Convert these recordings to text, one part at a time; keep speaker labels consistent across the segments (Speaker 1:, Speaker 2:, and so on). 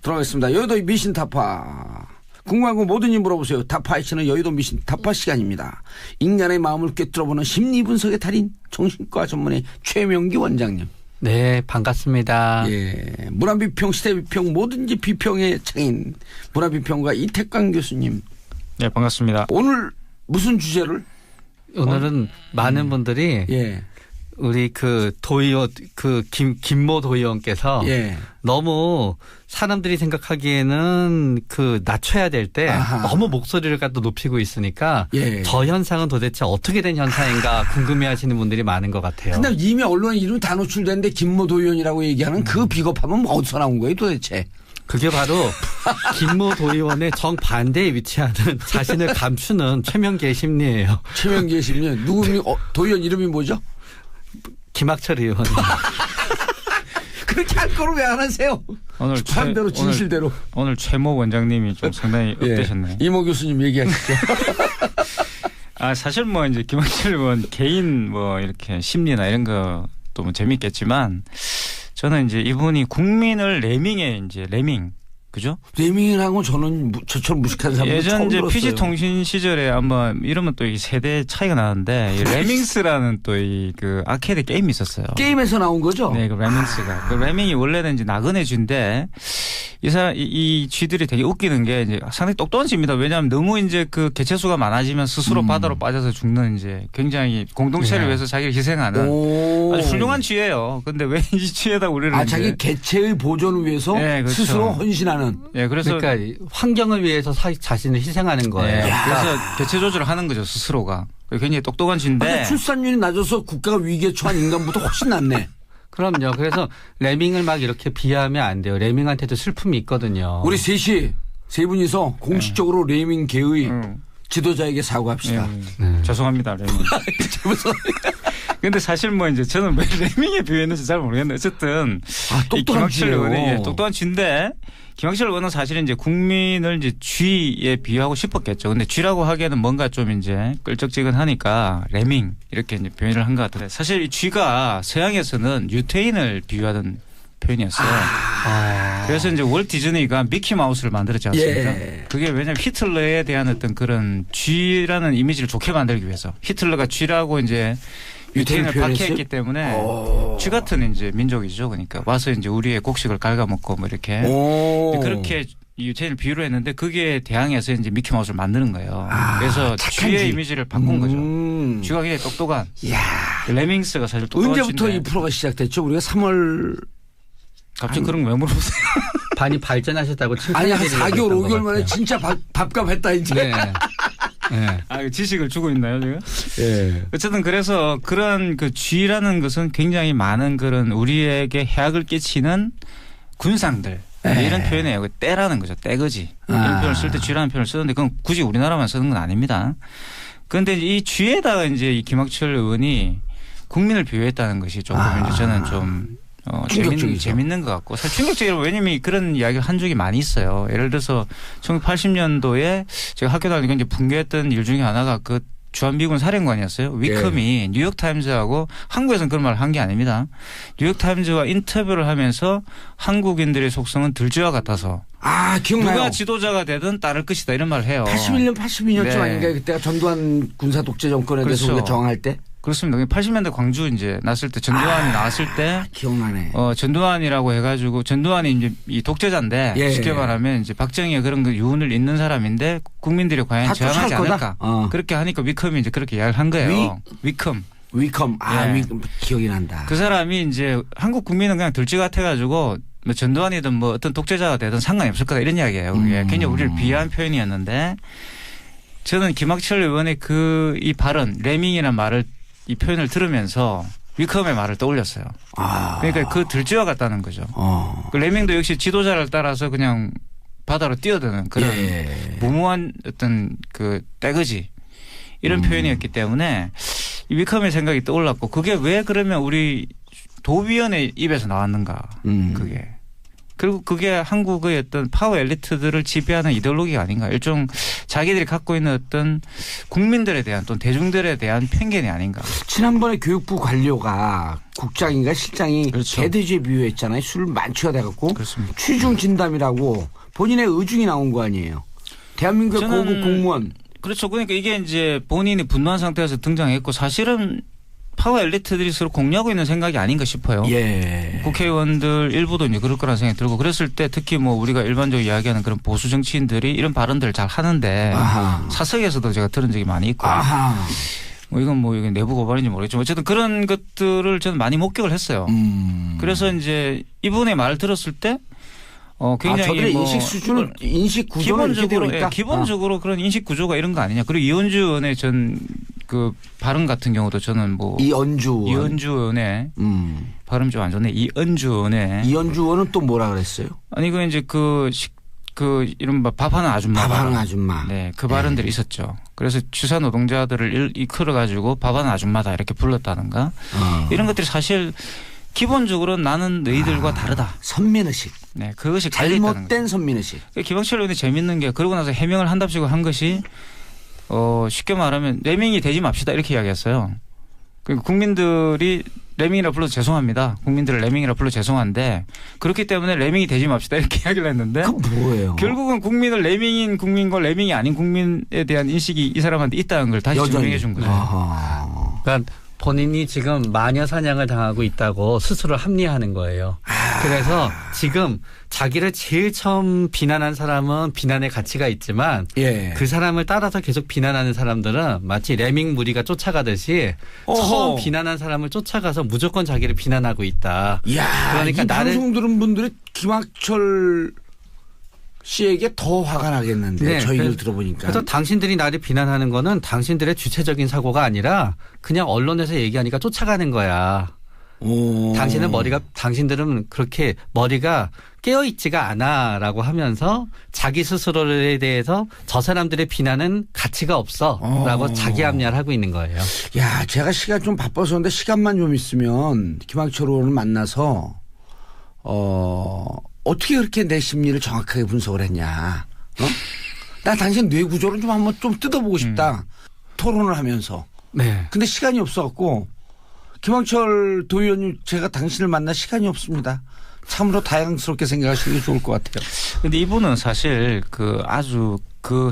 Speaker 1: 들어가겠습니다. 여의도 미신 타파. 궁금한 거 뭐든지 물어보세요. 타파이치는 여의도 미신 타파 시간입니다. 인간의 마음을 꿰뚫어보는 심리분석의 달인 정신과 전문의 최명기 원장님.
Speaker 2: 네, 반갑습니다.
Speaker 1: 예, 문화비평, 시대비평, 뭐든지 비평의 창인 문화비평가 이태광 교수님.
Speaker 3: 네, 반갑습니다.
Speaker 1: 오늘 무슨 주제를?
Speaker 2: 오늘은 많은 분들이
Speaker 1: 예.
Speaker 2: 우리 도의원 김모 도의원께서
Speaker 1: 예.
Speaker 2: 너무 사람들이 생각하기에는 낮춰야 될 때 너무 목소리를 갖다 높이고 있으니까
Speaker 1: 예.
Speaker 2: 저 현상은 도대체 어떻게 된 현상인가 궁금해하시는 분들이 많은 것 같아요.
Speaker 1: 근데 이미 언론에 이름이 다 노출됐는데 김모 도의원이라고 얘기하는 그 비겁함은 어디서 나온 거예요 도대체?
Speaker 2: 그게 바로 김모 도의원의 정반대에 위치하는 자신을 감추는 최명기의 심리예요.
Speaker 1: 최명기의 심리. 도의원 이름이 뭐죠?
Speaker 2: 김학철 의원.
Speaker 1: 그렇게 할 거로 왜 안 하세요?
Speaker 3: 오늘
Speaker 1: 반대로 진실대로.
Speaker 3: 오늘 최모 원장님이 좀 상당히 업되셨네요.
Speaker 1: 예. 이모 교수님 얘기하시죠.
Speaker 3: 사실 뭐 이제 김학철 의원 개인 뭐 이렇게 심리나 이런 것도 뭐 재밌겠지만 저는 이제 이분이 국민을 레밍. 그죠?
Speaker 1: 레밍이라고 저는 저처럼 무식한 사람
Speaker 3: 예전 이제 PC통신 시절에 아마 이러면 또 이 세대 차이가 나는데 이 레밍스라는 또 이 아케이드 게임이 있었어요.
Speaker 1: 게임에서 나온 거죠?
Speaker 3: 네, 그 레밍스가. 그 레밍이 원래는 이제 나그네 쥐인데 이 쥐들이 되게 웃기는 게 이제 상당히 똑똑한 쥐입니다. 왜냐하면 너무 이제 개체수가 많아지면 스스로 바다로 빠져서 죽는 이제 굉장히 공동체를 위해서 자기를 희생하는 아주 훌륭한 쥐예요. 근데 왜 이 쥐에다 우리를
Speaker 1: 자기 개체의 보존을 위해서 네, 그렇죠. 스스로 헌신하는.
Speaker 2: 네, 그러니까 환경을 위해서 자신을 희생하는 거예요.
Speaker 3: 네, 그래서 개체 조절을 하는 거죠 스스로가. 굉장히 똑똑한 쥐인데.
Speaker 1: 출산율이 낮아서 국가가 위기에 처한 인간보다 훨씬 낫네.
Speaker 2: 그럼요. 그래서 레밍을 막 이렇게 비하하면 안 돼요. 레밍한테도 슬픔이 있거든요.
Speaker 1: 우리 세 분이서 공식적으로 레밍계의 지도자에게 사과합시다.
Speaker 3: 죄송합니다, 레밍. 근데 사실 뭐 이제 저는 왜 레밍에 비유했는지 잘 모르겠는데 어쨌든
Speaker 1: 똑똑한 쥐예요.
Speaker 3: 똑똑한 쥐인데 김학철 의원은 사실은 이제 국민을 이제 쥐에 비유하고 싶었겠죠. 근데 쥐라고 하기에는 뭔가 좀 이제 끌적지근하니까 레밍 이렇게 이제 표현을 한 것 같은데 사실 이 쥐가 서양에서는 유태인을 비유하던 표현이었어요. 그래서 이제 월트 디즈니가 미키 마우스를 만들었지 않습니까?
Speaker 1: 예.
Speaker 3: 그게 왜냐하면 히틀러에 대한 어떤 그런 쥐라는 이미지를 좋게 만들기 위해서 히틀러가 쥐라고 이제 유태인을 박해했기 때문에 쥐 같은 이제 민족이죠. 그러니까 와서 이제 우리의 곡식을 갉아먹고 뭐 이렇게 그렇게 유태인을 비유를 했는데 그게 대항해서 이제 미키마우스를 만드는 거예요. 그래서 쥐의 이미지를 바꾼 거죠. 쥐가 굉장히 똑똑한. 레밍스가 사실 똑똑한
Speaker 1: 언제부터 이 프로가 시작됐죠? 우리가 3월.
Speaker 3: 갑자기 그런 거 왜 물어보세요?
Speaker 2: 많이 발전하셨다고
Speaker 1: 아니 한 4개월 5개월 만에 진짜 밥값 했다 이제.
Speaker 2: 네.
Speaker 3: 네. 지식을 주고 있나요 지금?
Speaker 1: 네.
Speaker 3: 어쨌든 그래서 그런 쥐라는 것은 굉장히 많은 그런 우리에게 해악을 끼치는 군상들 이런 표현이에요. 떼라는 거죠. 떼거지. 이런 표현을 쓸 때 쥐라는 표현을 쓰는데 그건 굳이 우리나라만 쓰는 건 아닙니다. 그런데 이 쥐에다가 이제 이 김학철 의원이 국민을 비유했다는 것이 조금 이제 저는 좀 재밌는 것 같고 사실 충격적이라고 왜냐면 그런 이야기를 한 적이 많이 있어요. 예를 들어서 1980년도에 제가 학교 다니고 이제 붕괴했던 일 중에 하나가 주한미군 사령관이었어요. 위컴이 뉴욕타임즈하고 한국에서는 그런 말을 한 게 아닙니다. 뉴욕타임즈와 인터뷰를 하면서 한국인들의 속성은 들쥐와 같아서
Speaker 1: 기억나요.
Speaker 3: 누가 지도자가 되든 따를 것이다 이런 말을 해요.
Speaker 1: 81년 82년쯤
Speaker 3: 네.
Speaker 1: 아닌가요? 그때가 전두환 군사 독재 정권에 대해서 우리가 저항할 때.
Speaker 3: 그렇습니다. 80년대 광주 이제 났을 때 전두환이 나왔을 때
Speaker 1: 기억나네.
Speaker 3: 전두환이라고 해가지고 전두환이 이제 이 독재자인데 쉽게 말하면 이제 박정희의 그런 유운을 잇는 사람인데 국민들이 과연 저항하지 않을까 그렇게 하니까 위컴이 이제 그렇게 이야기를 한 거예요. 위컴. 위컴
Speaker 1: 기억이 난다.
Speaker 3: 그 사람이 이제 한국 국민은 그냥 들쥐 같아가지고 뭐 전두환이든 뭐 어떤 독재자가 되든 상관이 없을 거다 이런 이야기예요. 굉장히 우리를 비하한 표현이었는데 저는 김학철 의원의 이 발언 레밍이라는 말을 이 표현을 들으면서 위컴의 말을 떠올렸어요. 그러니까 그 들쥐와 같다는 거죠. 그 레밍도 역시 지도자를 따라서 그냥 바다로 뛰어드는 그런 무모한 어떤 떼거지 이런 표현이었기 때문에 이 위컴의 생각이 떠올랐고 그게 왜 그러면 우리 도위원의 입에서 나왔는가 그게. 그리고 그게 한국의 어떤 파워 엘리트들을 지배하는 이데올로기가 아닌가. 일종 자기들이 갖고 있는 어떤 국민들에 대한 또는 대중들에 대한 편견이 아닌가.
Speaker 1: 지난번에 교육부 관료가 국장인가 실장이
Speaker 3: 그렇죠.
Speaker 1: 개돼지에 비유했잖아요. 술 만취가 돼갖고
Speaker 3: 그렇습니다.
Speaker 1: 취중 진담이라고 본인의 의중이 나온 거 아니에요. 대한민국의 고급 공무원.
Speaker 3: 그렇죠. 그러니까 이게 이제 본인이 분노한 상태에서 등장했고 사실은 파워 엘리트들이 서로 공유하고 있는 생각이 아닌가 싶어요.
Speaker 1: 예.
Speaker 3: 국회의원들 일부도 이제 그럴 거라는 생각이 들고 그랬을 때 특히 뭐 우리가 일반적으로 이야기하는 그런 보수 정치인들이 이런 발언들을 잘 하는데
Speaker 1: 아하.
Speaker 3: 사석에서도 제가 들은 적이 많이 있고
Speaker 1: 아하.
Speaker 3: 뭐 이건 뭐 이게 내부 고발인지 모르겠지만 어쨌든 그런 것들을 저는 많이 목격을 했어요. 그래서 이제 이분의 말을 들었을 때 굉장히
Speaker 1: 저들의
Speaker 3: 뭐
Speaker 1: 인식 수준은 인식 구조는 이렇게 되어
Speaker 3: 기본적으로
Speaker 1: 있다.
Speaker 3: 기본적으로 그런 인식 구조가 이런 거 아니냐. 그리고 이현주 의원의 전 그 발언 같은 경우도 저는 뭐
Speaker 1: 이현주
Speaker 3: 의원의 발음이 좀 안 좋네. 이현주
Speaker 1: 의원은 또 뭐라 그랬어요?
Speaker 3: 아니 그 이제 그 이른바 밥하는 아줌마.
Speaker 1: 밥하는 아줌마.
Speaker 3: 네, 그 발언들이 있었죠. 그래서 취사 노동자들을 이끌어 가지고 밥하는 아줌마다 이렇게 불렀다든가 이런 것들이 사실 기본적으로 나는 너희들과 다르다.
Speaker 1: 선민의식.
Speaker 3: 네, 그것이 갈려있다는
Speaker 1: 잘못된 선민의식.
Speaker 3: 김학철 의원이 재밌는 게 그러고 나서 해명을 한답시고 한 것이 쉽게 말하면 레밍이 되지 맙시다 이렇게 이야기했어요. 그러니까 국민들이 레밍이라 불러 죄송합니다. 국민들을 레밍이라 불러 죄송한데 그렇기 때문에 레밍이 되지 맙시다 이렇게 이야기를 했는데
Speaker 1: 그건 뭐예요?
Speaker 3: 결국은 국민을 레밍인 국민과 레밍이 아닌 국민에 대한 인식이 이 사람한테 있다는 걸 다시 증명해 준 거예요.
Speaker 2: 그러니까 본인이 지금 마녀 사냥을 당하고 있다고 스스로 합리화하는 거예요. 그래서 지금 자기를 제일 처음 비난한 사람은 비난의 가치가 있지만 그 사람을 따라서 계속 비난하는 사람들은 마치 레밍 무리가 쫓아가듯이 처음 비난한 사람을 쫓아가서 무조건 자기를 비난하고 있다.
Speaker 1: 그러니까 이 방송 들은 분들이 김학철 씨에게 더 화가 나겠는데
Speaker 2: 네,
Speaker 1: 저희를 들어보니까.
Speaker 2: 그래서 당신들이 나를 비난하는 거는 당신들의 주체적인 사고가 아니라 그냥 언론에서 얘기하니까 쫓아가는 거야. 당신들은 그렇게 머리가 깨어있지가 않아라고 하면서 자기 스스로에 대해서 저 사람들의 비난은 가치가 없어라고 자기 합리화를 하고 있는 거예요.
Speaker 1: 야, 제가 시간 좀 바빠서 그런데 시간만 좀 있으면 김학철 의원을 만나서 어떻게 그렇게 내 심리를 정확하게 분석을 했냐. 나 당신 뇌 구조를 좀 한번 좀 뜯어보고 싶다. 토론을 하면서.
Speaker 2: 네.
Speaker 1: 근데 시간이 없어갖고 김학철 도의원님 제가 당신을 만날 시간이 없습니다. 참으로 다양스럽게 생각하시는 게 좋을 것 같아요.
Speaker 3: 근데 이분은 사실 아주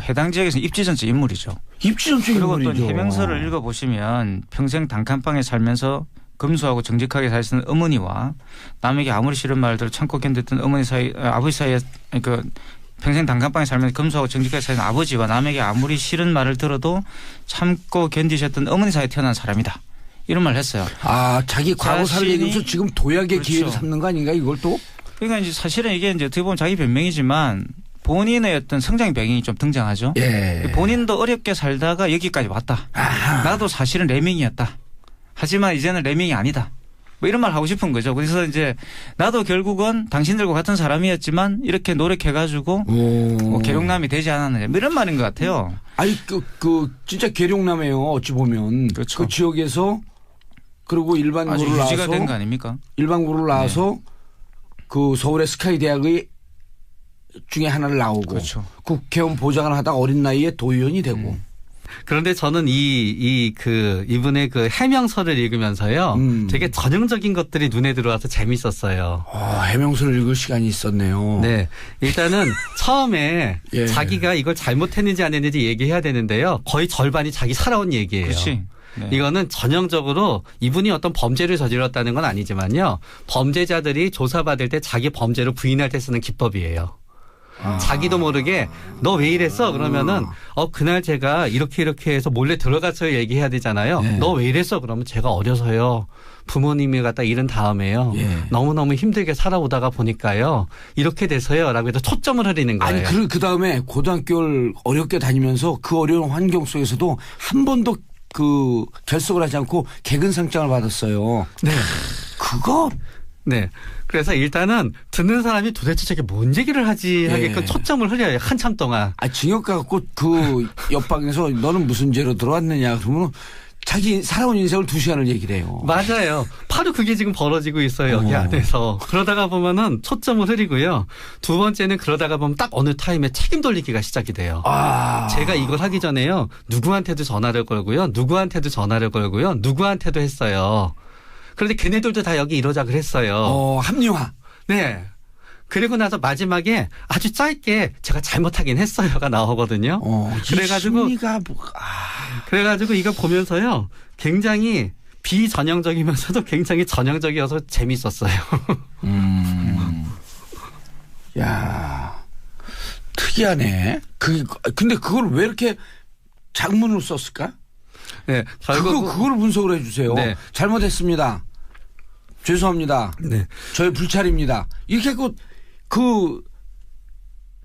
Speaker 3: 해당 지역에서 입지전적 인물이죠.
Speaker 1: 입지전적 인물이죠.
Speaker 3: 그리고 또 해명서를 읽어보시면 평생 단칸방에 살면서 검소하고 정직하게 살 수 있는 어머니와 남에게 아무리 싫은 말들을 참고 견뎠던 아버지 사이에 평생 단칸방에 살면서 검소하고 정직하게 사는 아버지와 남에게 아무리 싫은 말을 들어도 참고 견디셨던 어머니 사이에 태어난 사람이다. 이런 말을 했어요.
Speaker 1: 자기 과거사를 얘기하면서 지금 도약의
Speaker 3: 그렇죠.
Speaker 1: 기회를 삼는 거 아닌가 이걸 또?
Speaker 3: 그러니까 이제 사실은 이게 이제 어떻게 보면 자기 변명이지만 본인의 어떤 성장 배경이 좀 등장하죠. 본인도 어렵게 살다가 여기까지 왔다. 나도 사실은 레밍이었다. 하지만 이제는 레밍이 아니다. 뭐 이런 말 하고 싶은 거죠. 그래서 이제 나도 결국은 당신들과 같은 사람이었지만 이렇게 노력해가지고 계룡남이 되지 않았느냐. 뭐 이런 말인 것 같아요.
Speaker 1: 아니 진짜 계룡남이에요. 어찌 보면
Speaker 3: 그렇죠.
Speaker 1: 그 지역에서 그리고 일반고를 나와서
Speaker 3: 유지가 된 거 아닙니까?
Speaker 1: 일반고를 나와서 그 서울의 스카이 대학의 중에 하나를 나오고
Speaker 3: 그렇죠.
Speaker 1: 국회의원 보좌관을 하다가 어린 나이에 도의원이 되고.
Speaker 2: 그런데 저는 이분의 그 해명서를 읽으면서요. 되게 전형적인 것들이 눈에 들어와서 재밌었어요.
Speaker 1: 해명서를 읽을 시간이 있었네요.
Speaker 2: 네. 일단은 처음에 자기가 이걸 잘못했는지 안 했는지 얘기해야 되는데요. 거의 절반이 자기 살아온 얘기예요.
Speaker 3: 그렇지. 네.
Speaker 2: 이거는 전형적으로 이분이 어떤 범죄를 저질렀다는 건 아니지만요. 범죄자들이 조사받을 때 자기 범죄를 부인할 때 쓰는 기법이에요. 자기도 모르게 너 왜 이랬어? 그러면은 그날 제가 이렇게 해서 몰래 들어가서 얘기해야 되잖아요. 너 왜 이랬어? 그러면 제가 어려서요. 부모님이 갖다 잃은 다음에요. 너무너무 힘들게 살아오다가 보니까요. 이렇게 돼서요. 라고 해서 초점을 흐리는 거예요.
Speaker 1: 아니 그다음에 고등학교를 어렵게 다니면서 그 어려운 환경 속에서도 한 번도 결석을 하지 않고 개근상장을 받았어요.
Speaker 2: 네. 네. 그래서 일단은 듣는 사람이 도대체 저게 뭔 얘기를 하지 하게끔 초점을 흐려요. 한참 동안.
Speaker 1: 징역 가갖고 그 옆방에서 너는 무슨 죄로 들어왔느냐 그러면 자기 살아온 인생을 2시간을 얘기를 해요.
Speaker 2: 맞아요. 바로 그게 지금 벌어지고 있어요. 여기 안에서. 그러다가 보면은 초점을 흐리고요. 두 번째는 그러다가 보면 딱 어느 타임에 책임 돌리기가 시작이 돼요. 제가 이걸 하기 전에요. 누구한테도 전화를 걸고요. 누구한테도 전화를 걸고요. 누구한테도 했어요. 그런데 걔네들도 다 여기 이러자 그랬어요.
Speaker 1: 합리화.
Speaker 2: 네. 그리고 나서 마지막에 아주 짧게 제가 잘못하긴 했어요가 나오거든요. 그래가지고 그래가지고 이거 보면서요. 굉장히 비전형적이면서도 굉장히 전형적이어서 재밌었어요.
Speaker 1: 야, 특이하네. 근데 그걸 왜 이렇게 장문으로 썼을까?
Speaker 2: 네,
Speaker 1: 그걸 분석을 해주세요.
Speaker 2: 네.
Speaker 1: 잘못했습니다. 죄송합니다.
Speaker 2: 네.
Speaker 1: 저의 불찰입니다. 이렇게 그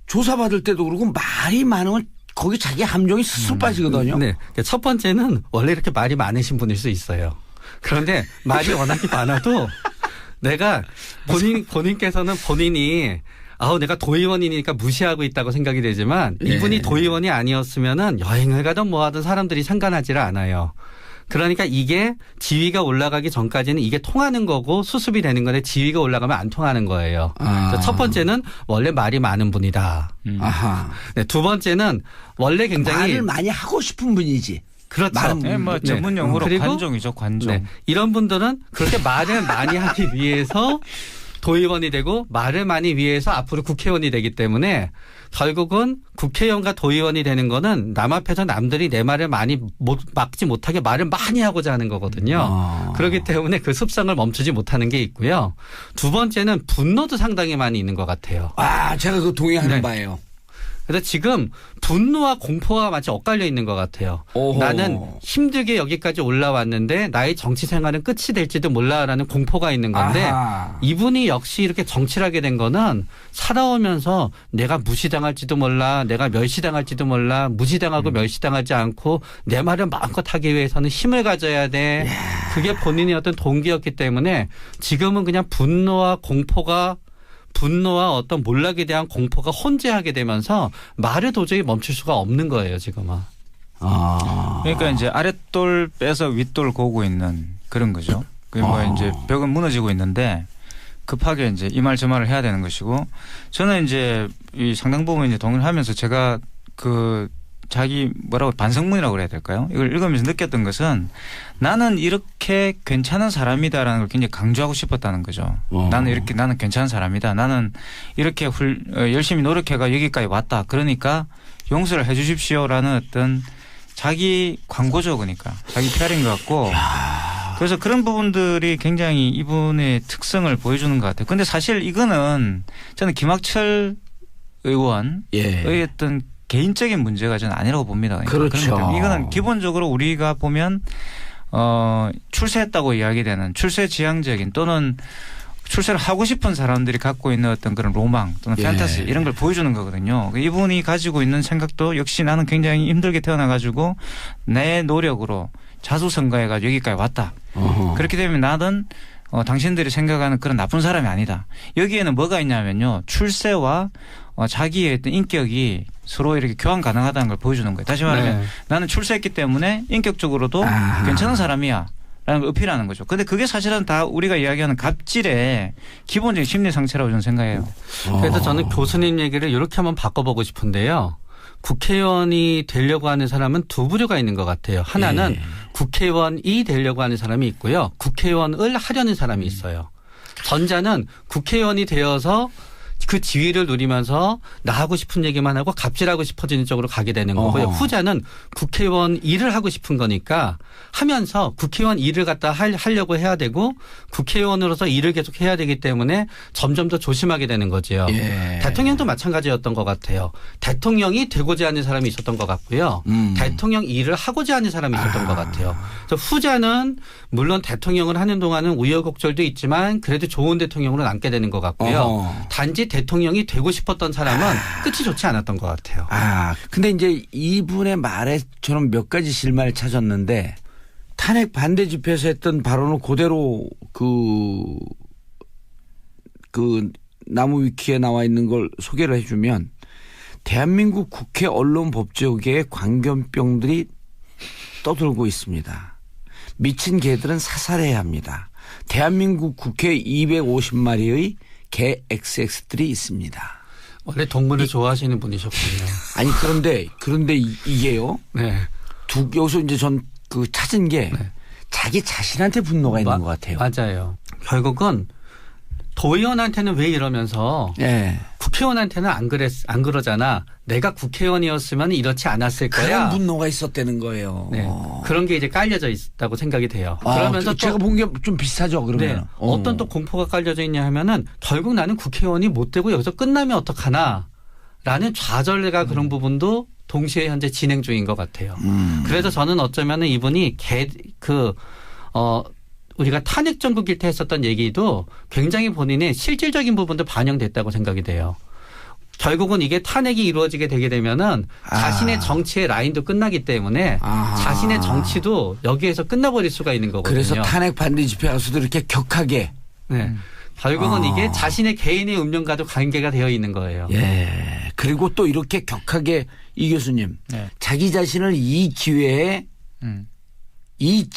Speaker 1: 조사받을 때도 그러고 말이 많으면 거기 자기 함정이 스스로 빠지거든요.
Speaker 2: 네. 첫 번째는 원래 이렇게 말이 많으신 분일 수 있어요. 그런데 말이 워낙에 많아도 내가 본인께서는 본인이 내가 도의원이니까 무시하고 있다고 생각이 되지만 이분이 도의원이 아니었으면은 여행을 가든 뭐 하든 사람들이 상관하지를 않아요. 그러니까 이게 지위가 올라가기 전까지는 이게 통하는 거고 수습이 되는 건데 지위가 올라가면 안 통하는 거예요. 첫 번째는 원래 말이 많은 분이다. 네, 두 번째는 원래 굉장히
Speaker 1: 말을 많이 하고 싶은 분이지.
Speaker 2: 그렇죠.
Speaker 3: 네, 뭐 전문 용어로 관종이죠, 관종.
Speaker 2: 네, 이런 분들은 그렇게 말을 많이 하기 위해서 도의원이 되고 말을 많이 위해서 앞으로 국회의원이 되기 때문에 결국은 국회의원과 도의원이 되는 거는 남 앞에서 남들이 내 말을 많이 막지 못하게 말을 많이 하고자 하는 거거든요. 그렇기 때문에 그 습성을 멈추지 못하는 게 있고요. 두 번째는 분노도 상당히 많이 있는 것 같아요.
Speaker 1: 제가 그거 동의하는 바예요.
Speaker 2: 그래서 지금 분노와 공포가 마치 엇갈려 있는 것 같아요. 나는 힘들게 여기까지 올라왔는데 나의 정치 생활은 끝이 될지도 몰라라는 공포가 있는 건데 이분이 역시 이렇게 정치를 하게 된 거는 살아오면서 내가 무시당할지도 몰라, 내가 멸시당할지도 몰라, 무시당하고 멸시당하지 않고 내 말을 마음껏 하기 위해서는 힘을 가져야 돼. 그게 본인의 어떤 동기였기 때문에 지금은 그냥 분노와 어떤 몰락에 대한 공포가 혼재하게 되면서 말을 도저히 멈출 수가 없는 거예요, 지금은.
Speaker 3: 그러니까 이제 아랫돌 빼서 윗돌 고고 있는 그런 거죠. 이제 벽은 무너지고 있는데 급하게 이제 이 말 저 말을 해야 되는 것이고 저는 이제 이 상당 부분 이제 동의를 하면서 제가 자기 반성문이라고 그래야 될까요? 이걸 읽으면서 느꼈던 것은 나는 이렇게 괜찮은 사람이다라는 걸 굉장히 강조하고 싶었다는 거죠. 나는 괜찮은 사람이다. 나는 이렇게 열심히 노력해가 여기까지 왔다. 그러니까 용서를 해 주십시오라는 어떤 자기 광고죠. 그러니까 자기 PR인 것 같고 그래서 그런 부분들이 굉장히 이분의 특성을 보여주는 것 같아요. 근데 사실 이거는 저는 김학철 의원의 어떤 개인적인 문제가 저는 아니라고 봅니다. 그러니까
Speaker 1: 그렇죠.
Speaker 3: 이거는 기본적으로 우리가 보면 출세했다고 이야기되는 출세 지향적인 또는 출세를 하고 싶은 사람들이 갖고 있는 어떤 그런 로망 또는 판타지 이런 걸 보여주는 거거든요. 이분이 가지고 있는 생각도 역시 나는 굉장히 힘들게 태어나가지고 내 노력으로 자수성가해가지고 여기까지 왔다. 그렇게 되면 나는 당신들이 생각하는 그런 나쁜 사람이 아니다. 여기에는 뭐가 있냐면요. 출세와 자기의 어떤 인격이 서로 이렇게 교환 가능하다는 걸 보여주는 거예요. 다시 말하면 나는 출세했기 때문에 인격적으로도 괜찮은 사람이야. 라는 걸 어필하는 거죠. 근데 그게 사실은 다 우리가 이야기하는 갑질의 기본적인 심리 상태라고 저는 생각해요.
Speaker 2: 그래서 저는 교수님 얘기를 이렇게 한번 바꿔보고 싶은데요. 국회의원이 되려고 하는 사람은 두 부류가 있는 것 같아요. 하나는 국회의원이 되려고 하는 사람이 있고요. 국회의원을 하려는 사람이 있어요. 전자는 국회의원이 되어서 그 지위를 누리면서 나 하고 싶은 얘기만 하고 갑질하고 싶어지는 쪽으로 가게 되는 거고요. 후자는 국회의원 일을 하고 싶은 거니까 하면서 국회의원 일을 갖다 하려고 해야 되고 국회의원으로서 일을 계속 해야 되기 때문에 점점 더 조심하게 되는 거죠. 대통령도 마찬가지였던 것 같아요. 대통령이 되고자 하는 사람이 있었던 것 같고요. 대통령 일을 하고자 하는 사람이 있었던 것 같아요. 그래서 후자는 물론 대통령을 하는 동안은 우여곡절도 있지만 그래도 좋은 대통령으로 남게 되는 것 같고요. 단지 대통령이 되고 싶었던 사람은 끝이 좋지 않았던 것 같아요.
Speaker 1: 근데 이제 이분의 말에 저는 몇 가지 실마리를 찾았는데 탄핵 반대 집회에서 했던 발언을 그대로 그 나무 위키에 나와 있는 걸 소개를 해주면 대한민국 국회 언론 법제계의 광견병들이 떠들고 있습니다. 미친 개들은 사살해야 합니다. 대한민국 국회에 250마리의 개 XX들이 있습니다.
Speaker 2: 원래 동물을 좋아하시는 분이셨군요.
Speaker 1: 아니 그런데 이게요.
Speaker 2: 네.
Speaker 1: 여기서 이제 전 그 찾은 게
Speaker 2: 네.
Speaker 1: 자기 자신한테 분노가 있는 것 같아요.
Speaker 2: 맞아요. 결국은 도의원한테는 왜 이러면서
Speaker 1: 네.
Speaker 2: 국회의원한테는 안 그러잖아. 내가 국회의원이었으면 이렇지 않았을 거야.
Speaker 1: 그런 분노가 있었다는 거예요.
Speaker 2: 네. 그런 게 이제 깔려져 있다고 생각이 돼요. 그러면서 또
Speaker 1: 제가 본 게 좀 비슷하죠. 그러면
Speaker 2: 네. 어떤 또 공포가 깔려져 있냐 하면은 결국 나는 국회의원이 못 되고 여기서 끝나면 어떡하나 라는 좌절과 그런 부분도 동시에 현재 진행 중인 것 같아요. 그래서 저는 어쩌면은 이분이 우리가 탄핵 정국일 때 했었던 얘기도 굉장히 본인의 실질적인 부분도 반영됐다고 생각이 돼요. 결국은 이게 탄핵이 이루어지게 되게 되면은 자신의 정치의 라인도 끝나기 때문에 자신의 정치도 여기에서 끝나버릴 수가 있는 거거든요.
Speaker 1: 그래서 탄핵 반대 집회 가서도 이렇게 격하게.
Speaker 2: 네. 결국은 이게 자신의 개인의 운명과도 관계가 되어 있는 거예요.
Speaker 1: 예. 그리고 또 이렇게 격하게 이 교수님
Speaker 3: 네.
Speaker 1: 자기 자신을 이 기회에 이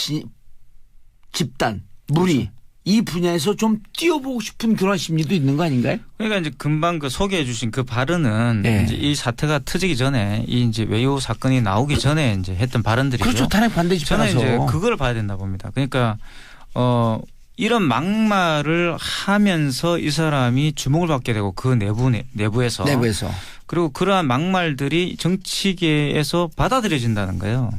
Speaker 1: 집단 무리
Speaker 3: 그렇죠.
Speaker 1: 이 분야에서 좀 뛰어보고 싶은 그런 심리도 있는 거 아닌가요?
Speaker 3: 그러니까 이제 금방 그 소개해 주신 그 발언은
Speaker 1: 네.
Speaker 3: 이제 이 사태가 터지기 전에 이 이제 외유 사건이 나오기 전에 이제 했던 발언들이죠.
Speaker 1: 그렇죠. 탄핵 반대
Speaker 3: 저는
Speaker 1: 집회라서.
Speaker 3: 이제 그걸 봐야 된다 봅니다. 그러니까 이런 막말을 하면서 이 사람이 주목을 받게 되고 그 내부에서 그리고 그러한 막말들이 정치계에서 받아들여진다는 거예요.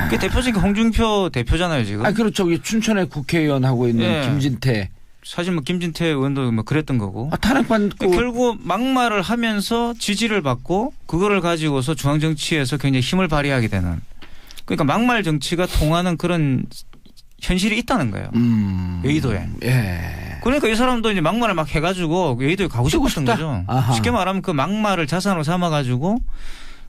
Speaker 3: 그 대표적인 홍준표 대표잖아요 지금.
Speaker 1: 그렇죠. 춘천에 국회의원 하고 있는
Speaker 3: 예.
Speaker 1: 김진태.
Speaker 3: 사실 뭐 김진태 의원도 뭐 그랬던 거고.
Speaker 1: 탄핵 받고
Speaker 3: 결국 막말을 하면서 지지를 받고 그거를 가지고서 중앙 정치에서 굉장히 힘을 발휘하게 되는. 그러니까 막말 정치가 통하는 그런 현실이 있다는 거예요. 여의도에.
Speaker 1: 예.
Speaker 3: 그러니까 이 사람도 이제 막말을 막 해가지고 여의도에 가고 싶었던 거죠.
Speaker 1: 아하.
Speaker 3: 쉽게 말하면 그 막말을 자산으로 삼아가지고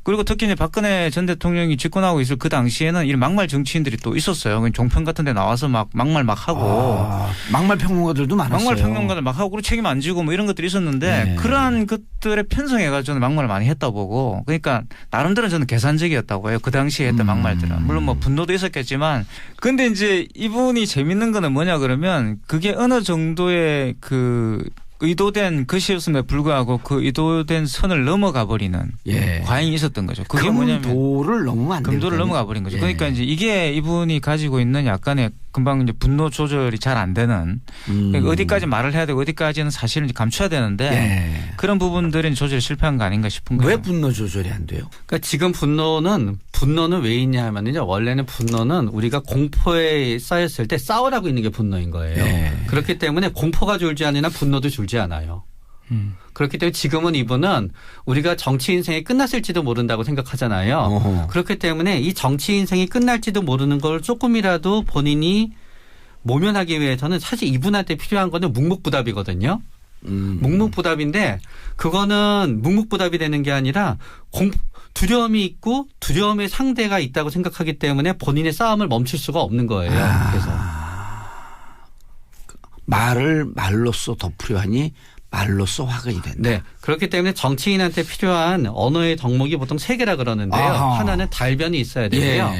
Speaker 3: 그리고 특히 이제 박근혜 전 대통령이 집권하고 있을 그 당시에는 이런 막말 정치인들이 또 있었어요. 종편 같은 데 나와서 막 막말 막 하고.
Speaker 1: 막말 평론가들도 많았어요.
Speaker 3: 막말 평론가들 막 하고 그리고 책임 안 지고 뭐 이런 것들이 있었는데
Speaker 1: 네.
Speaker 3: 그러한 것들에 편성해가지고 저는 막말을 많이 했다 보고 그러니까 나름대로 저는 계산적이었다고 해요. 그 당시에 했던 막말들은. 물론 뭐 분노도 있었겠지만 근데 이제 이분이 재밌는 거는 뭐냐 그러면 그게 어느 정도의 그 의도된 것이었음에 불구하고 그 의도된 선을 넘어가 버리는 과잉이 있었던 거죠. 그게 뭐냐면
Speaker 1: 금도를 넘으면 안 돼요.
Speaker 3: 금도를 넘어가 버린 거죠. 그러니까 이제 이게 이분이 가지고 있는 약간의 금방 이제 분노 조절이 잘 안 되는 그러니까 어디까지 말을 해야 되고 어디까지는 사실은 이제 감춰야 되는데 그런 부분들이 조절이 실패한 거 아닌가 싶은 거예요.
Speaker 1: 왜 분노 조절이 안 돼요?
Speaker 2: 그러니까 지금 분노는 왜 있냐 하면요. 원래는 분노는 우리가 공포에 쌓였을 때 싸우라고 있는 게 분노인 거예요. 그렇기 때문에 공포가 줄지 않으나 분노도 줄지 않아요. 그렇기 때문에 지금은 이분은 우리가 정치 인생이 끝났을지도 모른다고 생각하잖아요. 그렇기 때문에 이 정치 인생이 끝날지도 모르는 걸 조금이라도 본인이 모면하기 위해서는 사실 이분한테 필요한 거는 묵묵부답이거든요. 묵묵부답인데 그거는 묵묵부답이 되는 게 아니라 두려움이 있고 두려움의 상대가 있다고 생각하기 때문에 본인의 싸움을 멈출 수가 없는 거예요. 그래서
Speaker 1: 말을 말로써 덮으려 하니 말로써 화근이 된다.
Speaker 2: 네. 그렇기 때문에 정치인한테 필요한 언어의 덕목이 보통 3개라 그러는데요. 하나는 달변이 있어야 되고요.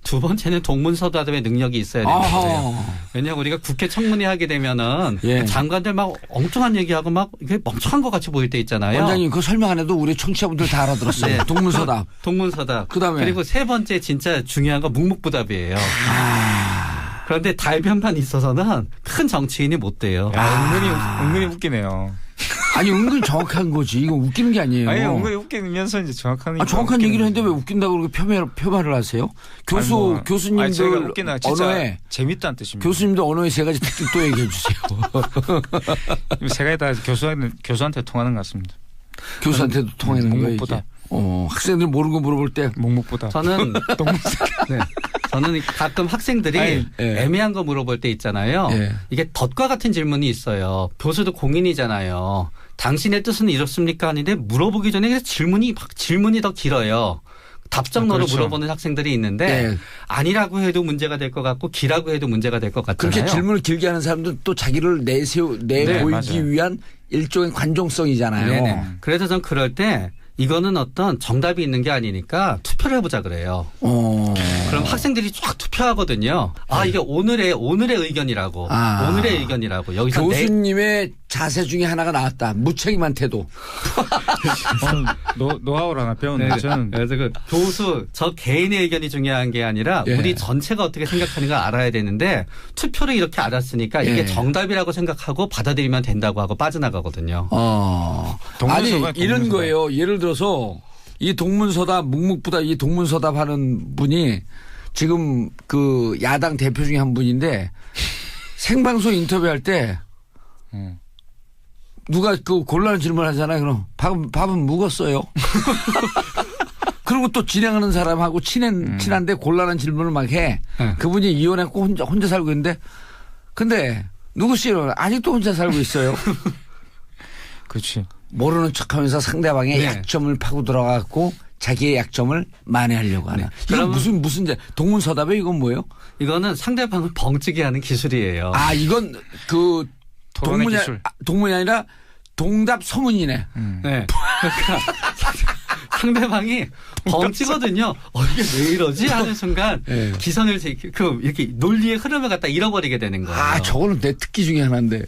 Speaker 2: 두 번째는 동문서답의 능력이 있어야 되거든요. 왜냐하면 우리가 국회 청문회 하게 되면은 장관들 막 엉뚱한 얘기하고 막 이게 멍청한 것 같이 보일 때 있잖아요.
Speaker 1: 원장님 그 설명 안 해도 우리 청취자분들 다 알아들었어요. 동문서답.
Speaker 2: 동문서답.
Speaker 1: 그다음에
Speaker 2: 그리고 세 번째 진짜 중요한 건 묵묵부답이에요. 그런데 달변만 있어서는 큰 정치인이 못 돼요.
Speaker 3: 은근히 웃기네요.
Speaker 1: 아니 은근 정확한 거지. 이거 웃기는 게 아니에요.
Speaker 3: 아니 은근히 웃기면서 이제 정확한
Speaker 1: 정확한 얘기를 했는데 왜 웃긴다고 그렇게 표현을 하세요? 교수님들 언어에
Speaker 3: 재밌다는 뜻입니다.
Speaker 1: 교수님들 언어에 3가지 특징 또 얘기해 주세요.
Speaker 3: 3가지 다 교수한테 통하는 것 같습니다.
Speaker 1: 교수한테도 통하는 거예요.
Speaker 3: 묵묵보다.
Speaker 1: 학생들 모르는 거 물어볼 때
Speaker 3: 묵묵보다.
Speaker 2: 저는 저는 가끔 학생들이 애매한 거 물어볼 때 있잖아요. 이게 덫과 같은 질문이 있어요. 교수도 공인이잖아요. 당신의 뜻은 이렇습니까? 하는데 물어보기 전에 질문이 더 길어요. 답정너로
Speaker 3: 그렇죠.
Speaker 2: 물어보는 학생들이 있는데 아니라고 해도 문제가 될 것 같고 기라고 해도 문제가 될 것 같잖아요.
Speaker 1: 그렇게 질문을 길게 하는 사람들은 또 자기를 내보이기
Speaker 3: 맞아요.
Speaker 1: 위한 일종의 관종성이잖아요.
Speaker 2: 그래서 전 그럴 때 이거는 어떤 정답이 있는 게 아니니까 투표를 해보자 그래요. 그럼 학생들이 쫙 투표하거든요. 이게 오늘의 의견이라고. 오늘의 의견이라고. 여기서
Speaker 1: 교수님의 자세 중에 하나가 나왔다. 무책임한 태도.
Speaker 3: 노하우를 하나 배웠는데 저는
Speaker 2: 그래서 그 교수 저 개인의 의견이 중요한 게 아니라 우리 전체가 어떻게 생각하는가 알아야 되는데 투표를 이렇게 알았으니까 이게 정답이라고 생각하고 받아들이면 된다고 하고 빠져나가거든요.
Speaker 1: 아니 이런 거예요. 예를 들어서 이 동문서답 묵묵부답 이 동문서답 하는 분이 지금 그 야당 대표 중에 한 분인데 생방송 인터뷰할 때 누가 그 곤란한 질문을 하잖아요. 그럼 밥은 묵었어요. 그리고 또 진행하는 사람하고 친한데 곤란한 질문을 막 해. 그분이 이혼했고 혼자 살고 있는데 근데 누구시요? 아직도 혼자 살고 있어요.
Speaker 3: 그렇지.
Speaker 1: 모르는 척하면서 상대방의 약점을 파고 들어가고 자기의 약점을 만회하려고 하는. 이건 무슨 동문서답에 이건 뭐예요?
Speaker 2: 이거는 상대방을 벙찌게 하는 기술이에요.
Speaker 1: 이건 그 동문이 아니라 동답 서문이네.
Speaker 2: 네. 그러니까 상대방이 벙찌거든요. 이게 왜 이러지? 하는 순간 기선을 이렇게 논리의 흐름을 갖다 잃어버리게 되는 거예요.
Speaker 1: 저거는 내 특기 중에 하나인데.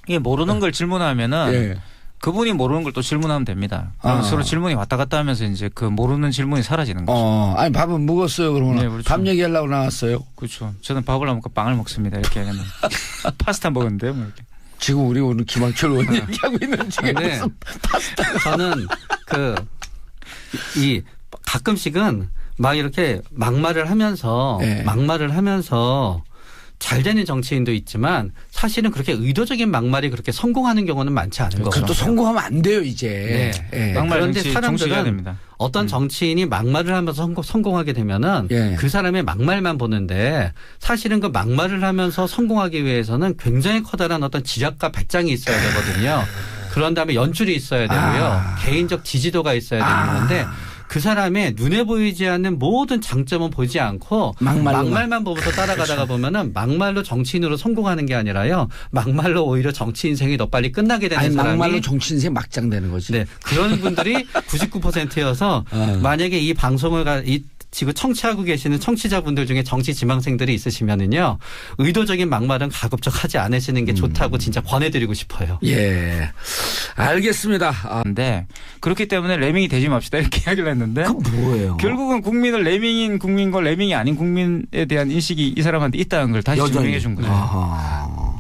Speaker 3: 이게 모르는 걸 질문하면은 그분이 모르는 걸 또 질문하면 됩니다. 서로 질문이 왔다 갔다 하면서 이제 그 모르는 질문이 사라지는 거죠.
Speaker 1: 아니 밥은 묵었어요. 그러면
Speaker 3: 그렇죠.
Speaker 1: 밥 얘기하려고 나왔어요.
Speaker 3: 그렇죠. 저는 밥을 안 먹고 빵을 먹습니다. 이렇게 하면 파스타 먹었는데요. 뭐 이렇게.
Speaker 1: 지금 우리 오늘 김학철 의원 얘기하고 있는 중에 무슨 파스타.
Speaker 2: 저는 가끔씩은 막 이렇게 막말을 하면서 잘 되는 정치인도 있지만 사실은 그렇게 의도적인 막말이 그렇게 성공하는 경우는 많지 않은 거죠.
Speaker 1: 또 성공하면 안 돼요 이제.
Speaker 3: 막말
Speaker 2: 그런데
Speaker 3: 정치 종식해야 됩니다.
Speaker 2: 어떤 정치인이 막말을 하면서 성공하게 되면은 그 사람의 막말만 보는데 사실은 그 막말을 하면서 성공하기 위해서는 굉장히 커다란 어떤 지략과 배짱이 있어야 되거든요. 그런 다음에 연출이 있어야 되고요. 개인적 지지도가 있어야 되는 건데 그 사람의 눈에 보이지 않는 모든 장점은 보지 않고 막말만 보면서 따라가다가 보면은 막말로 정치인으로 성공하는 게 아니라요. 막말로 오히려 정치 인생이 더 빨리 끝나게 되는 사람이.
Speaker 1: 막말로 정치 인생 막장 되는 거지.
Speaker 2: 네. 그런 분들이 99%여서 만약에 이 방송을 지금 청취하고 계시는 청취자분들 중에 정치 지망생들이 있으시면은요. 의도적인 막말은 가급적 하지 않으시는 게 좋다고 진짜 권해드리고 싶어요.
Speaker 1: 예. 알겠습니다.
Speaker 3: 근데 그렇기 때문에 레밍이 되지 맙시다 이렇게 이야기를 했는데.
Speaker 1: 그건 뭐예요?
Speaker 3: 결국은 국민을 레밍인 국민과 레밍이 아닌 국민에 대한 인식이 이 사람한테 있다는 걸 다시 증명해 준 거죠.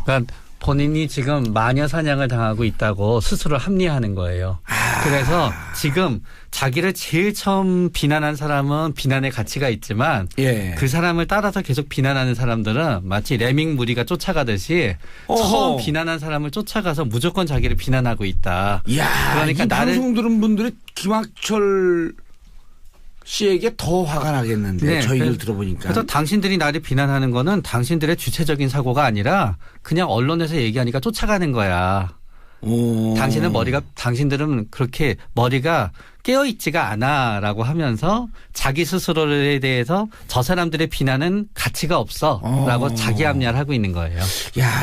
Speaker 2: 그러니까 본인이 지금 마녀 사냥을 당하고 있다고 스스로 합리화하는 거예요. 그래서 지금 자기를 제일 처음 비난한 사람은 비난의 가치가 있지만 그 사람을 따라서 계속 비난하는 사람들은 마치 레밍 무리가 쫓아가듯이 처음 비난한 사람을 쫓아가서 무조건 자기를 비난하고 있다.
Speaker 1: 그러니까 방송 들은 분들이 김학철 씨에게 더 화가 나겠는데 저 얘기를 들어보니까.
Speaker 2: 그래서 당신들이 나를 비난하는 거는 당신들의 주체적인 사고가 아니라 그냥 언론에서 얘기하니까 쫓아가는 거야. 당신들은 그렇게 머리가 깨어있지가 않아라고 하면서 자기 스스로에 대해서 저 사람들의 비난은 가치가 없어라고 자기 합리화를 하고 있는 거예요.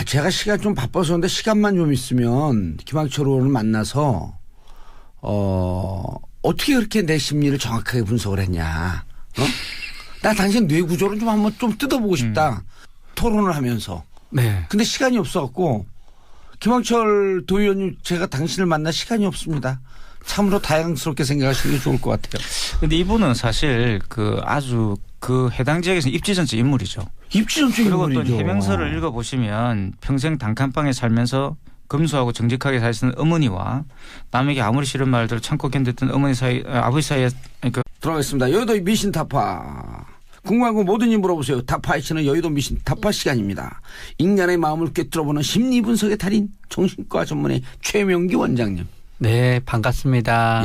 Speaker 1: 제가 시간 좀 바빠서 그런데 시간만 좀 있으면 김학철 의원을 만나서 어떻게 그렇게 내 심리를 정확하게 분석을 했냐. 나 당신 뇌 구조를 좀 한번 좀 뜯어보고 싶다. 토론을 하면서. 근데 시간이 없어갖고 김학철 도의원님 제가 당신을 만날 시간이 없습니다. 참으로 다양스럽게 생각하시는 게 좋을 것 같아요.
Speaker 3: 근데 이분은 사실 아주 해당 지역에서 입지전적 인물이죠.
Speaker 1: 입지전적 인물이죠.
Speaker 3: 그리고 또 해명서를 읽어보시면 평생 단칸방에 살면서 검소하고 정직하게 사시는 어머니와 남에게 아무리 싫은 말들을 참고 견뎠던 아버지 사이에
Speaker 1: 들어가겠습니다. 여의도 미신 타파. 궁금한 거 뭐든지 물어보세요. 타파이치는 여의도 미신 타파 시간입니다. 인간의 마음을 꿰뚫어보는 심리분석의 달인 정신과 전문의 최명기 원장님.
Speaker 2: 네, 반갑습니다.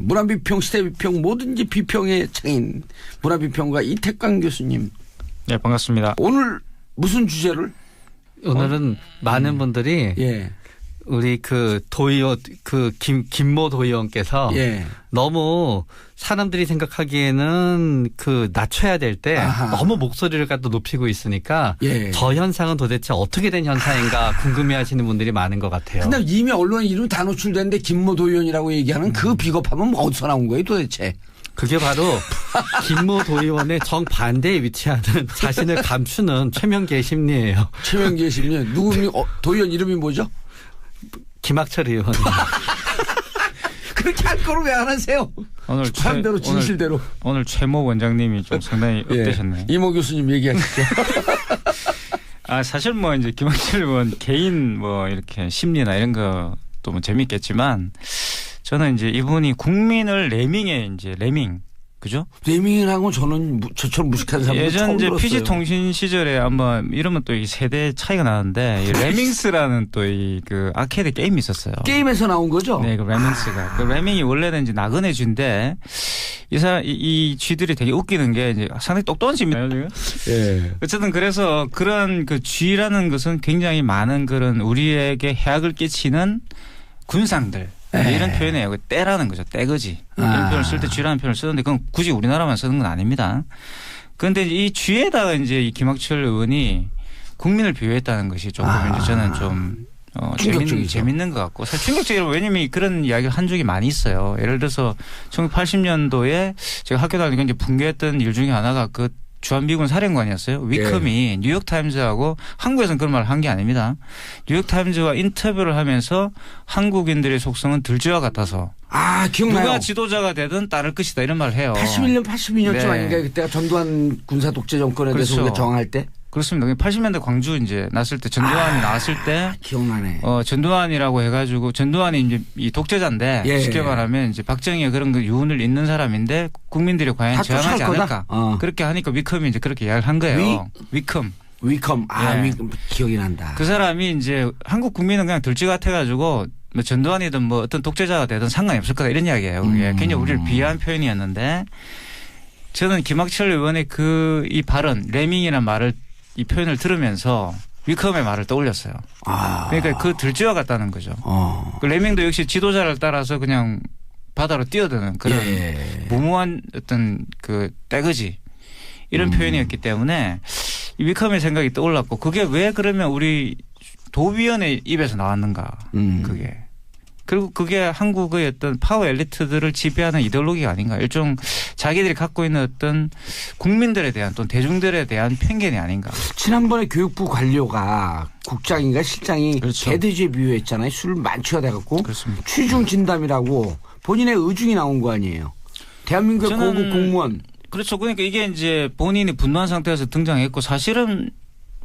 Speaker 1: 문화비평, 시대비평, 뭐든지 비평의 창인 문화비평가 이택광 교수님.
Speaker 3: 네, 반갑습니다.
Speaker 1: 오늘 무슨 주제를?
Speaker 2: 오늘은 많은 분들이 우리 김모 도의원께서 너무 사람들이 생각하기에는 낮춰야 될 때 너무 목소리를 갖다 높이고 있으니까 저 현상은 도대체 어떻게 된 현상인가 궁금해하시는 분들이 많은 것 같아요.
Speaker 1: 근데 이미 언론에 이름 다 노출됐는데 김모 도의원이라고 얘기하는 그 비겁함은 어디서 나온 거예요 도대체?
Speaker 2: 그게 바로 김모 도의원의 정반대에 위치하는 자신을 감추는 최명기의 심리예요.
Speaker 1: 최명기의 심리. 누구 도의원 이름이 뭐죠?
Speaker 2: 김학철 의원.
Speaker 1: 그렇게 할 거로 왜 안 하세요?
Speaker 3: 오늘
Speaker 1: 사람대로 진실대로.
Speaker 3: 오늘 최모 원장님이 좀 상당히 업되셨네요.
Speaker 1: 이모 교수님 얘기하시죠.
Speaker 3: 사실 뭐 이제 김학철 의원 개인 뭐 이렇게 심리나 이런 것도 뭐 재밌겠지만 저는 이제 이분이 국민을 레밍 그죠?
Speaker 1: 레밍이라고 저는 저처럼 무식한 사람
Speaker 3: 예전
Speaker 1: 처음
Speaker 3: 이제
Speaker 1: 들었어요.
Speaker 3: PG 통신 시절에 아마 이러면 또 이 세대 차이가 나는데 이 레밍스라는 또 이 그 아케이드 게임이 있었어요.
Speaker 1: 게임에서 나온 거죠?
Speaker 3: 네, 그 레밍스가. 그 레밍이 원래는 이제 나그네 쥐인데 이 쥐들이 되게 웃기는 게 이제 상당히 똑똑한 쥐입니다.
Speaker 1: 예.
Speaker 3: 어쨌든 그래서 그런 그 쥐라는 것은 굉장히 많은 그런 우리에게 해악을 끼치는 군상들. 이런 표현이에요. 그 떼라는 거죠. 떼거지. 이런 표현을 쓸 때 쥐라는 표현을 쓰는데 그건 굳이 우리나라만 쓰는 건 아닙니다. 그런데 이 쥐에다가 이제 이 김학철 의원이 국민을 비유했다는 것이 조금 이제 저는 좀 재밌는 것 같고 사실 충격적이라고 왜냐면 그런 이야기를 한 적이 많이 있어요. 예를 들어서 1980년도에 제가 학교 다닐 때 이제 붕괴했던 일 중에 하나가 그 주한미군 사령관이었어요. 위컴이 뉴욕타임즈하고 한국에서는 그런 말을 한 게 아닙니다. 뉴욕타임즈와 인터뷰를 하면서 한국인들의 속성은 들쥐와 같아서
Speaker 1: 기억나요.
Speaker 3: 누가 지도자가 되든 따를 것이다 이런 말을 해요.
Speaker 1: 81년, 82년쯤
Speaker 3: 네.
Speaker 1: 아닌가요? 그때가 전두환 군사 독재 정권에 대해서
Speaker 3: 그렇죠.
Speaker 1: 우리가 정할 때?
Speaker 3: 그렇습니다. 80년대 광주 이제 났을 때 전두환이 나왔을 때
Speaker 1: 기억나네.
Speaker 3: 전두환이라고 해가지고 전두환이 이제 이 독재자인데 쉽게 말하면 이제 박정희의 그런 그 유운을 잇는 사람인데 국민들이 과연 저항하지 않을까 그렇게 하니까 위컴이 이제 그렇게 이야기를 한 거예요. 위컴. 위컴
Speaker 1: 기억이 난다.
Speaker 3: 그 사람이 이제 한국 국민은 그냥 들쥐 같아가지고 뭐 전두환이든 뭐 어떤 독재자가 되든 상관이 없을 거다 이런 이야기예요. 그게 굉장히 우리를 비하한 표현이었는데 저는 김학철 의원의 이 발언 레밍이라는 말을 이 표현을 들으면서 위컴의 말을 떠올렸어요. 그러니까 그 들쥐와 같다는 거죠. 그 레밍도 역시 지도자를 따라서 그냥 바다로 뛰어드는 그런 무모한 어떤 그 떼거지 이런 표현이었기 때문에 이 위컴의 생각이 떠올랐고 그게 왜 그러면 우리 도의원의 입에서 나왔는가 그게. 그리고 그게 한국의 어떤 파워 엘리트들을 지배하는 이데올로기가 아닌가. 일종 자기들이 갖고 있는 어떤 국민들에 대한 또는 대중들에 대한 편견이 아닌가.
Speaker 1: 지난번에 교육부 관료가 국장인가 실장이 개돼지에 비유했잖아요. 술 만취가 돼갖고 취중 진담이라고 본인의 의중이 나온 거 아니에요. 대한민국의 고급 공무원.
Speaker 3: 그렇죠. 그러니까 이게 이제 본인이 분노한 상태에서 등장했고 사실은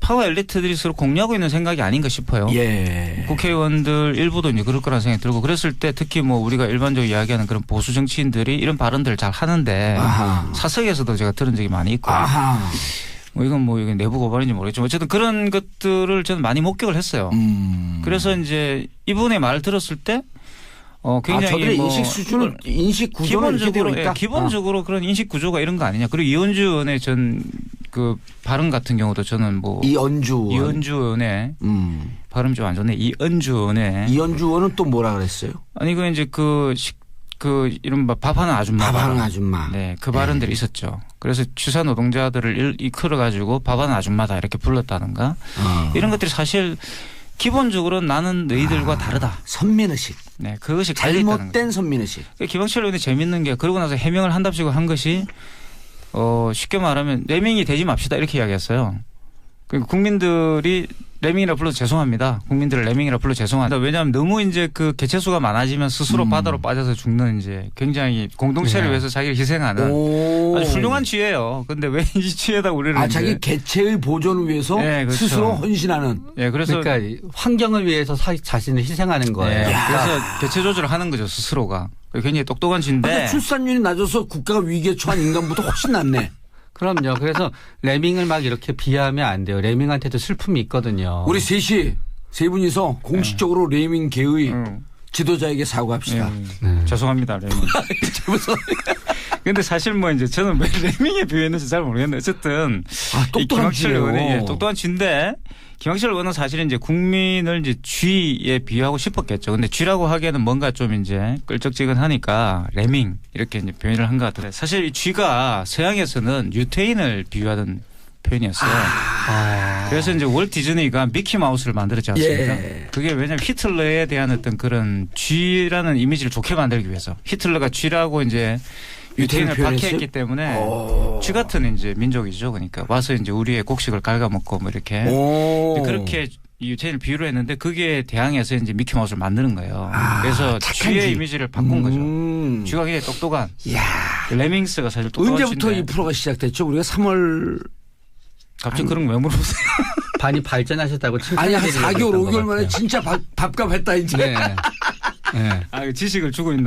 Speaker 3: 파워 엘리트들이 서로 공유하고 있는 생각이 아닌가 싶어요. 국회의원들 일부도 이제 그럴 거라는 생각이 들고 그랬을 때 특히 뭐 우리가 일반적으로 이야기하는 그런 보수 정치인들이 이런 발언들을 잘 하는데 사석에서도 제가 들은 적이 많이 있고 뭐 이건 내부 고발인지 모르겠지만 어쨌든 그런 것들을 저는 많이 목격을 했어요. 그래서 이제 이분의 말을 들었을 때 굉장히
Speaker 1: 저들의 인식 수준을 인식 구조는
Speaker 3: 기본적으로 그런 인식 구조가 이런 거 아니냐. 그리고 이현주 의원의 그 발언 같은 경우도 저는 뭐 이현주 의원의 발음 좀 안 좋네. 이현주 의원은 또 뭐라 그랬어요? 아니 그 이제 그 이른바 밥하는 아줌마. 네, 그 발언들이 있었죠. 그래서 취사 노동자들을 이끌어 가지고 밥하는 아줌마다 이렇게 불렀다든가 이런 것들이 사실. 기본적으로 나는 너희들과 다르다. 선민의식. 네, 그것이 잘못된 선민의식. 김학철 의원이 재밌는 게 그러고 나서 해명을 한답시고 한 것이 쉽게 말하면 레밍이 되지 맙시다 이렇게 이야기했어요. 그러니까 국민들이 레밍이라 불러서 죄송합니다. 국민들을 레밍이라 불러 죄송합니다. 왜냐하면 너무 이제 그 개체수가 많아지면 스스로 바다로 빠져서 죽는 이제 굉장히 공동체를 위해서 자기를 희생하는 아주 훌륭한 쥐예요. 그런데 왜 이 쥐에다 우리를
Speaker 1: 자기 개체의 보존을 위해서 스스로 헌신하는.
Speaker 2: 그래서 그러니까 환경을 위해서 자신을 희생하는 거예요.
Speaker 3: 그래서 개체 조절을 하는 거죠 스스로가. 굉장히 똑똑한 쥐인데.
Speaker 1: 출산율이 낮아서 국가가 위기에 처한 인간보다 훨씬 낫네.
Speaker 2: 그럼요. 그래서 레밍을 막 이렇게 비하하면 안 돼요. 레밍한테도 슬픔이 있거든요.
Speaker 1: 우리 세 분이서 공식적으로 레밍계의 지도자에게 사과합시다.
Speaker 3: 죄송합니다, 레밍. 근데 사실 뭐 이제 저는 왜 레밍에 비유했는지 잘 모르겠는데 어쨌든
Speaker 1: 똑똑한 쥐예요.
Speaker 3: 똑똑한 쥐인데 김학철 의원은 사실은 이제 국민을 이제 쥐에 비유하고 싶었겠죠. 근데 쥐라고 하기에는 뭔가 좀 이제 끌적지근하니까 레밍 이렇게 이제 표현을 한 것 같은데 사실 이 쥐가 서양에서는 유태인을 비유하던 표현이었어요. 그래서 이제 월트 디즈니가 미키 마우스를 만들었지 않습니까? 그게 왜냐하면 히틀러에 대한 어떤 그런 쥐라는 이미지를 좋게 만들기 위해서 히틀러가 쥐라고 이제 유태인을 박해했기 때문에 쥐 같은 이제 민족이죠. 그러니까 와서 이제 우리의 곡식을 갉아먹고 뭐 이렇게 그렇게 유태인을 비유를 했는데 그게 대항해서 이제 미키마우스를 만드는 거예요. 그래서 쥐의 이미지를 바꾼 거죠. 쥐가 굉장히 똑똑한. 레밍스가 사실 똑똑한.
Speaker 1: 언제부터 이 프로가 시작됐죠? 우리가 3월.
Speaker 3: 갑자기 그런 거 왜 물어보세요?
Speaker 2: 많이 발전하셨다고
Speaker 1: 아니 한 4개월 5개월 만에 진짜 밥값 했다 이제.
Speaker 2: 네. 네.
Speaker 3: 지식을 주고 있는.